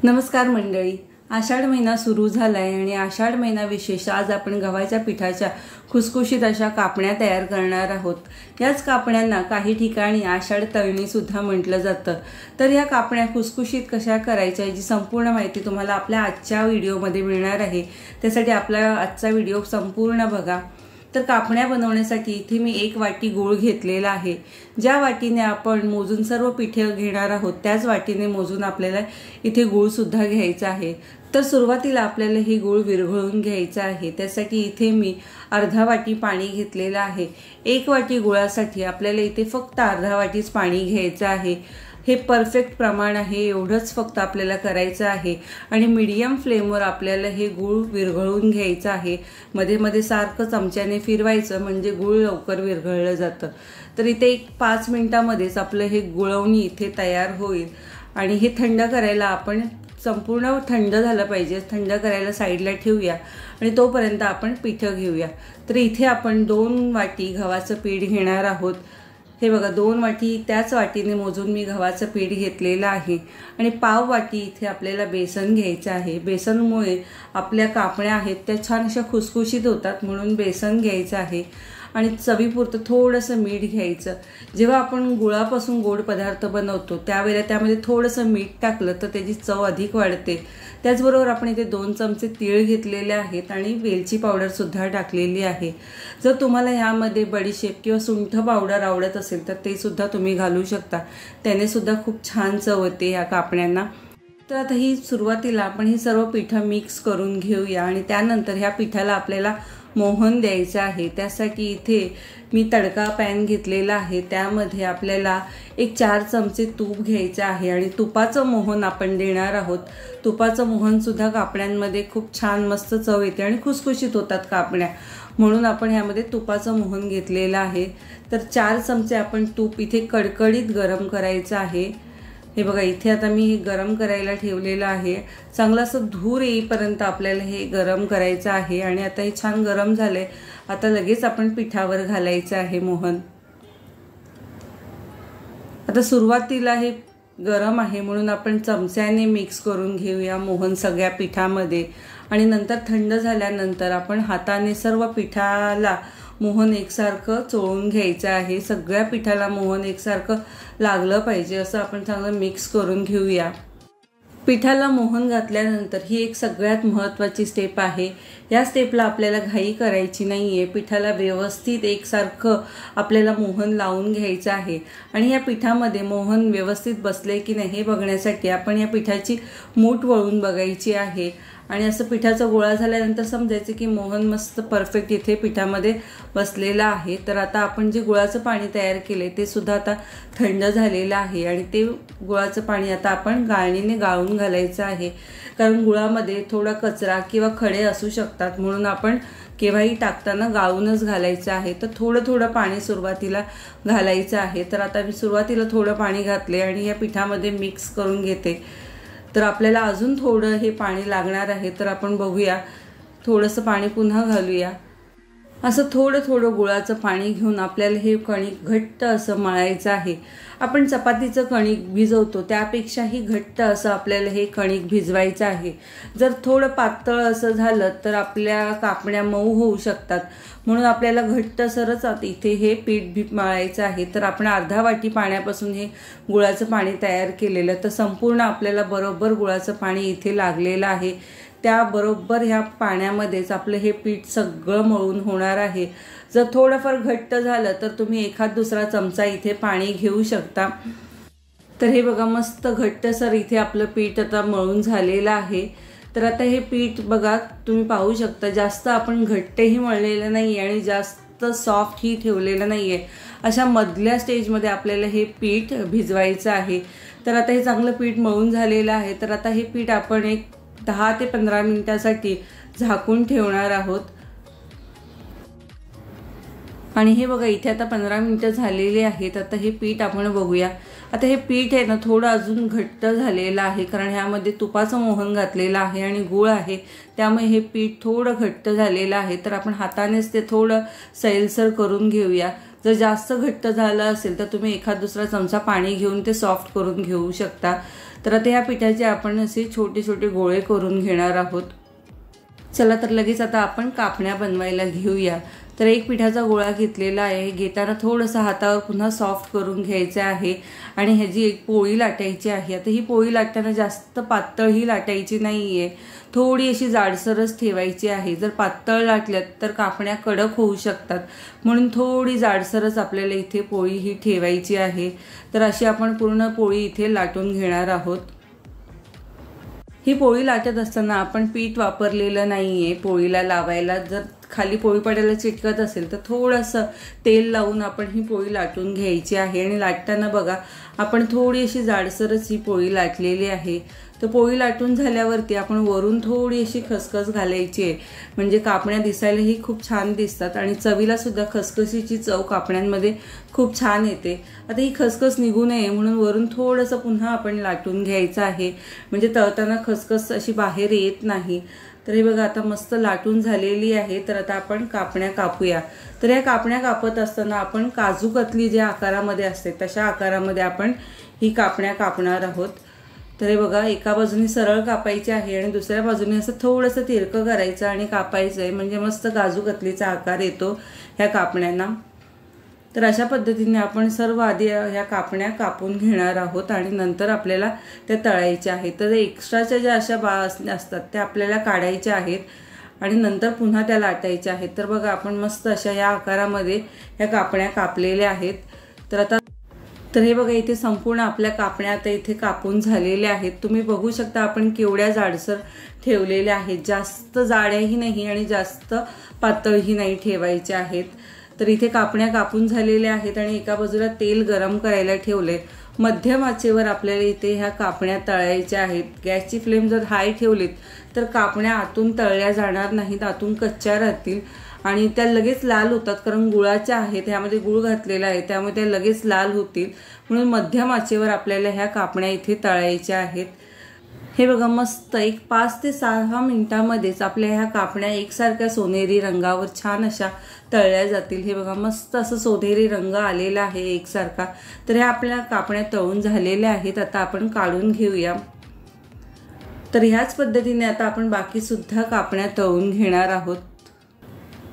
नमस्कार मंडळी, आषाढ महिना सुरू झालाय आणि आषाढ महिना विशेष आज आपण गव्हाच्या पिठाच्या खुसखुशीत अशा कापण्या तयार करणार आहोत। याच कापण्यांना काही ठिकाणी आषाढ तळणी सुद्धा म्हटलं जातं। तर या कापण्या खुसखुशीत कशा करायच्या याची संपूर्ण माहिती तुम्हाला आपल्या आजच्या व्हिडिओमध्ये मिळणार आहे। त्यासाठी आपला आजचा व्हिडिओ संपूर्ण बघा। तर कापण्या बनवण्यासाठी इथे मी 1 वाटी गूळ घेतलेला आहे। ज्या वाटीने आपण मोजून सर्व पिठे घेणार आहोत त्याच वाटीने मोजून आपल्याला इथे गूळ सुद्धा घ्यायचा आहे। तर सुरुवातीला आपल्याला हे गूळ विरघळून घ्यायचा आहे। त्यासाठी इथे मी अर्धा वाटी पाणी घेतलेलं आहे। 1 वाटी गुळासाठी आपल्याला इथे फक्त अर्धा वाटीच पाणी घ्यायचं आहे। हे परफेक्ट प्रमाण आहे, एवढंच फक्त आपल्याला करायचं आहे आणि मीडियम फ्लेमवर आपल्याला हे गूळ विरघळून घ्यायचं आहे। मध्ये मध्ये सारखं चमच्याने फिरवायचं म्हणजे गूळ लवकर विरघळलं जातं। तर इथे 5 मिनिटांमध्येच आपलं हे गुळवणी इथे तयार होईल आणि हे थंड करायला आपण संपूर्ण थंड झालं पाहिजे। थंड करायला साईडला ठेवूया आणि तोपर्यंत आपण पिठं घेऊया। तर इथे आपण 2 वाटी गव्हाचं पीठ घेणार आहोत। हे बघा 2 वाटी त्याच वाटीने मोजून मी गव्हाचं पीठ घेतलेलं आहे आणि पाव वाटी इथे आपल्याला बेसन घ्यायचं आहे। बेसनमुळे आपल्या कापण्या आहेत त्या छान अशा खुसखुशीत होतात, म्हणून बेसन घ्यायचं आहे आणि चवीपुरतं थोडंसं मीठ घ्यायचं। जेव्हा आपण गुळापासून गोड पदार्थ बनवतो त्यावेळेला त्यामध्ये थोडंसं मीठ टाकलं तर त्याची चव अधिक वाढते। त्याचबरोबर आपण इथे 2 चमचे तीळ घेतलेले आहेत आणि वेलची पावडर सुद्धा टाकलेली आहे। जर तुम्हाला ह्यामध्ये बडीशेप किंवा सुंठ पावडर आवडत असेल तर ते सुद्धा तुम्ही घालू शकता, त्याने सुद्धा खूप छान चव येते ह्या कापण्यांना। तर आता ही सुरुवातीला आपण ही सर्व पिठं मिक्स करून घेऊया आणि त्यानंतर ह्या पिठाला आपल्याला मोहन द्यायचं आहे। त्यासाठी इथे मी तडका पॅन घेतलेला आहे, त्यामध्ये आपल्याला 4 चमचे तूप घ्यायचं आहे आणि तुपाचं मोहन आपण देणार आहोत। तुपाचं मोहन सुद्धा कापण्यांमध्ये खूप छान मस्त चव येते आणि खुसखुशीत होतात कापण्या, म्हणून आपण ह्यामध्ये तुपाचं मोहन घेतलेलं आहे। तर 4 चमचे आपण तूप इथे कडकडीत गरम करायचं आहे। हे बघा इथे आता मी हे गरम करायला ठेवलेलं आहे। चांगलं असं धूर येईपर्यंत आपल्याला हे गरम करायचं आहे आणि आता हे छान गरम झाले। आता लगेच आपण पिठावर घालायचं आहे मोहन। आता सुरुवातीला हे गरम आहे म्हणून आपण चमच्याने मिक्स करून घेऊया मोहन सगळ्या पिठामध्ये आणि नंतर थंड झाल्यानंतर आपण हाताने सर्व पिठाला मोहन एकसारखं चोळून घ्यायचं आहे। सगळ्या पिठाला मोहन एकसारखं लागलं पाहिजे असं आपण चांगलं मिक्स करून घेऊया। पिठाला मोहन घातल्यानंतर ही एक सगळ्यात महत्त्वाची स्टेप आहे। या स्टेपला आपल्याला घाई करायची नाही आहे। पिठाला व्यवस्थित एकसारखं आपल्याला मोहन लावून घ्यायचं आहे आणि या पिठामध्ये मोहन व्यवस्थित बसले की नाही हे बघण्यासाठी आपण या पिठाची मूठ वळून बघायची आहे आणि असं पिठाचा गोळा झाल्यानंतर समजायचं की मोहन मस्त परफेक्ट इथे पिठामध्ये बसलेला आहे। तर आता आपण जे गुळाचं पाणी तयार केले ते सुद्धा आता थंड झालेलं आहे आणि ते गुळाचं पाणी आता आपण गाळणीने गाळून घालायचं आहे, कारण गुळामध्ये थोडा कचरा किंवा खडे असू शकतात, म्हणून आपण केव्हाही टाकताना गाळूनच घालायचं आहे। तर थोडं थोडं पाणी सुरुवातीला घालायचं आहे। तर आता मी सुरुवातीला थोडं पाणी घातले आणि या पिठामध्ये मिक्स करून घेते। तर आपल्याला अजून थोडं हे पाणी लागणार आहे, तर आपण बघूया, थोडंसं पाणी पुन्हा घालूया। असं थोडं थोडं गुळाचं पाणी घेऊन आपल्याला हे कणिक घट्ट असं मळायचं आहे। आपण चपातीचं कणिक भिजवतो त्यापेक्षाही घट्ट असं आपल्याला हे कणिक भिजवायचं आहे। जर थोडं पातळ असं झालं तर आपल्या कापण्या मऊ होऊ शकतात, म्हणून आपल्याला घट्टसरच इथे हे पीठ मळायचं आहे। तर आपण अर्धा वाटी पाण्यापासून हे गुळाचं पाणी तयार केलेलं, तर संपूर्ण आपल्याला बरोबर गुळाचं पाणी इथे लागलेलं आहे। त्याबरोबर ह्या पाण्यामध्येच आपलं हे पीठ सगळं मळून होणार आहे। जर थोडंफार घट्ट झालं तर तुम्ही एखाद दुसरा चमचा इथे पाणी घेऊ शकता। तर हे बघा मस्त घट्टसर इथे आपलं पीठ आता मळून झालेलं आहे। तर आता हे पीठ बघा तुम्ही पाहू शकता, जास्त आपण घट्टही मळलेलं नाही आणि जास्त सॉफ्टही ठेवलेलं नाही आहे। अशा मधल्या स्टेजमध्ये आपल्याला हे पीठ भिजवायचं आहे। तर आता हे चांगलं पीठ मळून झालेलं आहे। तर आता हे पीठ आपण 10 ते 15 मिनिटांसाठी झाकून ठेवणार आहोत आणि हे बघा इथे आता 15 मिनिटं झालेली आहेत। आता हे पीठ आपण बघूया। आता हे पीठ आहे ना थोडं अजून घट्ट झालेलं आहे, कारण ह्यामध्ये तुपाचं मोहन घातलेलं आहे आणि गूळ आहे, त्यामुळे हे पीठ थोडं घट्ट झालेलं आहे। तर आपण हातानेच ते थोडं सैलसर करून घेऊया। जर जास्त घट्ट झालं असेल तर तुम्ही एखाद दुसरा चमचा पाणी घेऊन ते सॉफ्ट करून घेऊ शकता। तर आता ह्या पिठाचे आपण असे छोटे छोटे गोळे करून घेणार आहोत। चला तर लगेच आता आपण कापण्या बनवायला घेऊया। तर एक पिठाचा गोळा घेतलेला आहे, घेताना थोडंसं हातावर पुन्हा सॉफ्ट करून घ्यायचं आहे आणि ह्याची एक पोळी लाटायची आहे। आता ही पोळी लाटताना जास्त पातळही लाटायची नाही आहे, थोडी अशी जाडसरच ठेवायची आहे। जर पातळ लाटल्यात तर कापण्या कडक होऊ शकतात, म्हणून थोडी जाडसरच आपल्याला इथे पोळी ही ठेवायची आहे। तर अशी आपण पूर्ण पोळी इथे लाटून घेणार आहोत। ही पोळी लाटत असताना आपण पीठ वापरलेलं नाही आहे पोळीला लावायला। जर खाली पोळी पडायला चिटकत असेल तर थोडंसं तेल लावून आपण ही पोळी लाटून घ्यायची आहे आणि लाटताना बघा आपण थोडी अशी जाडसरच ही पोळी लाटलेली आहे। तर पोळी लाटून झाल्यावरती आपण वरून थोडी अशी खसखस घालायची आहे, म्हणजे कापण्या दिसायलाही खूप छान दिसतात आणि चवीला सुद्धा खसखशीची चव कापण्यांमध्ये खूप छान येते। आता ही खसखस निघू नये म्हणून वरून थोडंसं पुन्हा आपण लाटून घ्यायचं आहे, म्हणजे तळताना खसखस अशी बाहेर येत नाही। तर हे बघा आता मस्त लाटून झालेली आहे। तर आता आपण कापण्या कापूया। तर या कापण्या कापत असताना आपण काजू कतली ज्या आकारामध्ये असते तशा आकारामध्ये आपण ही कापण्या कापणार आहोत। तर हे बघा एका बाजूने सरळ कापायचे आहे आणि दुसऱ्या बाजूने असं थोडंसं तिरकं करायचं आणि कापायचं आहे, म्हणजे मस्त काजू कतलीचा आकार येतो ह्या कापण्यांना। तर अशा पद्धतीने आपण सर्व आधी ह्या कापण्या कापून घेणार आहोत आणि नंतर आपल्याला त्या तळायच्या आहेत। तर एक्स्ट्राच्या ज्या अशा असतात त्या आपल्याला काढायच्या आहेत आणि नंतर पुन्हा त्या लाटायच्या आहेत। तर बघा आपण मस्त अशा या आकारामध्ये ह्या कापण्या कापलेल्या आहेत। तर हे बघा इथे संपूर्ण आपल्या कापण्या आता इथे कापून झालेल्या आहेत। तुम्ही बघू शकता आपण केवढ्या जाडसर ठेवलेल्या आहेत, जास्त जाड्याही नाही आणि जास्त पातळही नाही ठेवायच्या आहेत। तर इथे कापण्या कापून झालेल्या आहेत आणि एका बाजूला तेल गरम करायला ठेवले। मध्यम आचेवर आपल्याला इथे ह्या कापण्या तळायच्या आहेत। गॅसची फ्लेम जर हाय ठेवलीत तर कापण्या आतून तळल्या जाणार नाहीत, आतून कच्च्या राहतील आणि त्या लगेच लाल होतात, कारण गुळाच्या आहेत, ह्यामध्ये गुळ घातलेला आहे त्यामुळे त्या लगेच लाल होतील। म्हणून मध्यम आचेवर आपल्याला ह्या कापण्या इथे तळायच्या आहेत। हे बघा मस्त एक 5 ते 6 मिनिटांमध्येच आपल्या ह्या कापण्या एकसारख्या सोनेरी रंगावर छान अशा तळल्या जातील। हे बघा मस्त असं सोनेरी रंग आलेला आहे एकसारखा। तर ह्या आपल्या कापण्या तळून झालेल्या आहेत, आता आपण काढून घेऊया। तर ह्याच पद्धतीने आता आपण बाकी सुद्धा कापण्या तळून घेणार आहोत।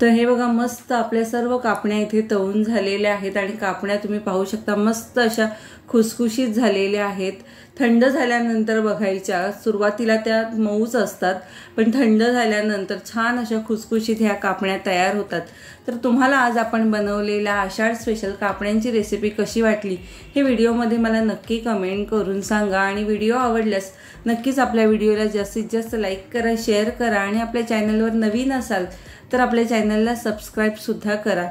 तर हे बघा मस्त आपल्या सर्व कापण्या इथे तळून झालेल्या आहेत आणि कापण्या तुम्ही पाहू शकता मस्त अशा खुसखुशीत झालेल्या आहेत। थंड झाल्यानंतर बघायच्या, सुरुवातीला त्या मऊच असतात पण थंड झाल्यानंतर छान अशा खुसखुशीत ह्या कापण्या तयार होतात। तर तुम्हाला आज आपण बनवलेल्या आषाढ स्पेशल कापण्यांची रेसिपी कशी वाटली हे व्हिडिओमध्ये मला नक्की कमेंट करून सांगा आणि व्हिडिओ आवडल्यास नक्कीच आपल्या व्हिडिओला जास्तीत जास्त लाईक करा, शेअर करा आणि आपल्या चॅनलवर नवीन असाल तर आपल्या चॅनलला सबस्क्राईब सुद्धा करा।